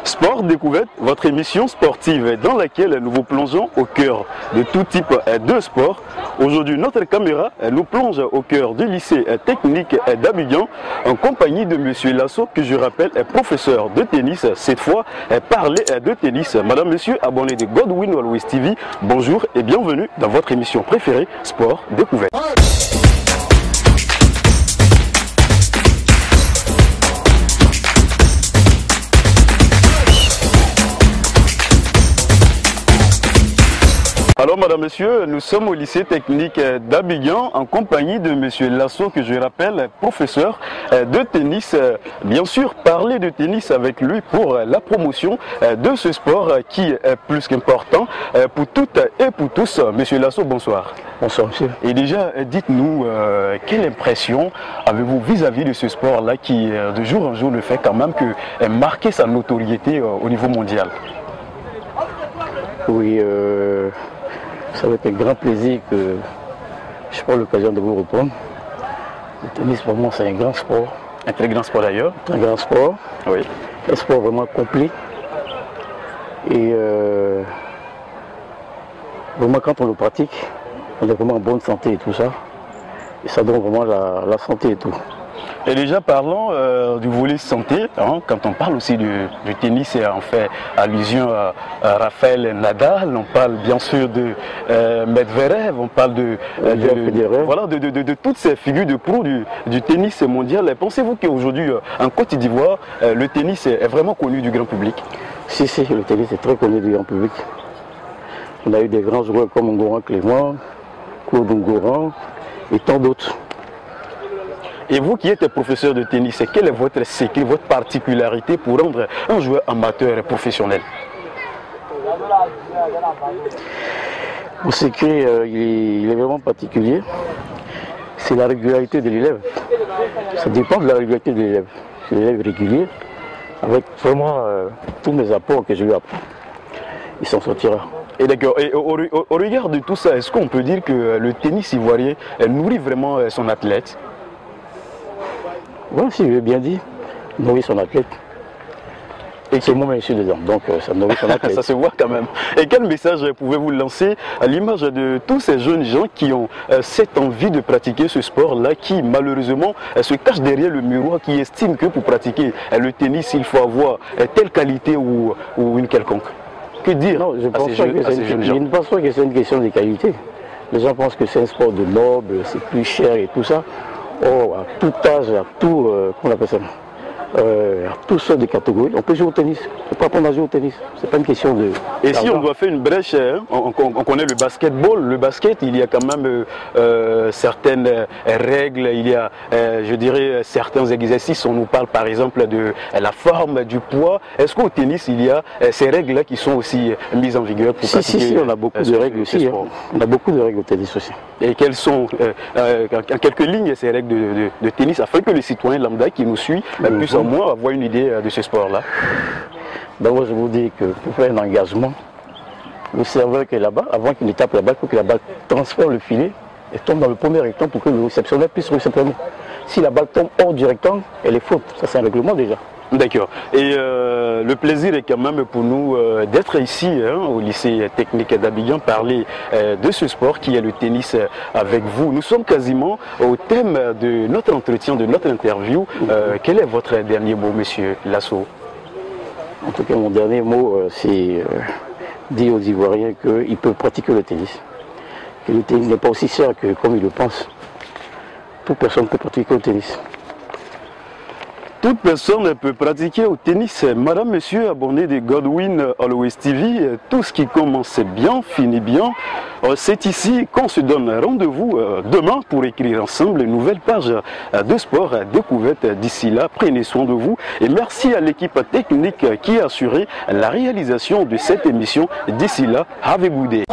Sport Découverte, votre émission sportive dans laquelle nous vous plongeons au cœur de tout type de sport. Aujourd'hui, notre caméra nous plonge au cœur du lycée technique d'Abidjan en compagnie de M. Lasso, que je rappelle est professeur de tennis. Cette fois, parler de tennis. Madame, Monsieur, abonné de Godwin Always TV, bonjour et bienvenue dans votre émission préférée, Sport Découverte. Alors, madame, monsieur, nous sommes au lycée technique d'Abidjan en compagnie de monsieur Lasso, que je rappelle, professeur de tennis. Bien sûr, parler de tennis avec lui pour la promotion de ce sport qui est plus qu'important pour toutes et pour tous. Monsieur Lasso, bonsoir. Bonsoir, monsieur. Et déjà, dites-nous, quelle impression avez-vous vis-à-vis de ce sport-là qui, de jour en jour, ne fait quand même que marquer sa notoriété au niveau mondial? Oui, ça va être un grand plaisir que je prends l'occasion de vous répondre. Le tennis, pour moi, c'est un grand sport. Un très grand sport d'ailleurs. Un grand sport. Oui. Un sport vraiment complet. Et vraiment, quand on le pratique, on est vraiment en bonne santé et tout ça. Et ça donne vraiment la santé et tout. Et déjà parlons du volet santé, hein, quand on parle aussi du tennis, on fait allusion à Rafael Nadal, on parle bien sûr de Medvedev, on parle de toutes ces figures de pro du tennis mondial. Pensez-vous qu'aujourd'hui en Côte d'Ivoire, le tennis est vraiment connu du grand public? Si, le tennis est très connu du grand public. On a eu des grands joueurs comme Ngoran Clément, Claude Ngoran et tant d'autres. Et vous qui êtes professeur de tennis, quel est votre secret, votre particularité pour rendre un joueur amateur professionnel? Mon secret, il est vraiment particulier. C'est la régularité de l'élève. Ça dépend de la régularité de l'élève. Si l'élève est régulier, avec vraiment tous mes apports que je lui apprends, il s'en sortira. Et d'accord. Et au regard de tout ça, est-ce qu'on peut dire que le tennis ivoirien nourrit vraiment son athlète? Oui, si je l'ai bien dit, nourrit son athlète. Et c'est moi, monsieur, dedans, donc ça nourrit son athlète. Ça se voit quand même. Et quel message pouvez-vous lancer à l'image de tous ces jeunes gens qui ont cette envie de pratiquer ce sport-là, qui malheureusement se cachent derrière le miroir, qui estiment que pour pratiquer le tennis, il faut avoir telle qualité ou une quelconque? Que dire? Non, je ne pense pas que c'est une question de qualité. Les gens pensent que c'est un sport de noble, c'est plus cher et tout ça. Oh, à tout âge, à tout, comment on appelle ça, à toutes sortes de catégories, on peut jouer au tennis. On peut apprendre à jouer au tennis. C'est pas une question de. Et si on doit faire une brèche, hein, on connaît le basketball. Le basket, il y a quand même certaines règles, il y a, je dirais, certains exercices. On nous parle par exemple de la forme, du poids. Est-ce qu'au tennis, il y a ces règles-là qui sont aussi mises en vigueur pour pratiquer? Si, on a beaucoup de règles aussi. Hein. On a beaucoup de règles au tennis aussi. Et quelles sont, en quelques lignes, ces règles de tennis, afin que les citoyens lambda qui nous suivent puissent au moins avoir une idée de ce sport-là? D'abord, je vous dis que pour faire un engagement, le serveur qui est là-bas, avant qu'il ne tape la balle, il faut que la balle transfère le filet et tombe dans le premier rectangle pour que le réceptionneur puisse réceptionner. Si la balle tombe hors du rectangle, elle est faute. Ça, c'est un règlement déjà. D'accord. Et le plaisir est quand même pour nous d'être ici, hein, au lycée technique d'Abidjan, parler de ce sport qui est le tennis avec vous. Nous sommes quasiment au thème de notre entretien, de notre interview. Quel est votre dernier mot, monsieur Lasso? En tout cas, mon dernier mot, c'est dire aux Ivoiriens qu'ils peuvent pratiquer le tennis. Que le tennis n'est pas aussi cher que comme ils le pensent. Toute personne peut pratiquer le tennis. Toute personne peut pratiquer au tennis. Madame, monsieur, abonné de Godwin Always TV, tout ce qui commence bien, finit bien. C'est ici qu'on se donne rendez-vous demain pour écrire ensemble une nouvelle page de sport découverte. D'ici là, prenez soin de vous. Et merci à l'équipe technique qui a assuré la réalisation de cette émission. D'ici là, have a good day.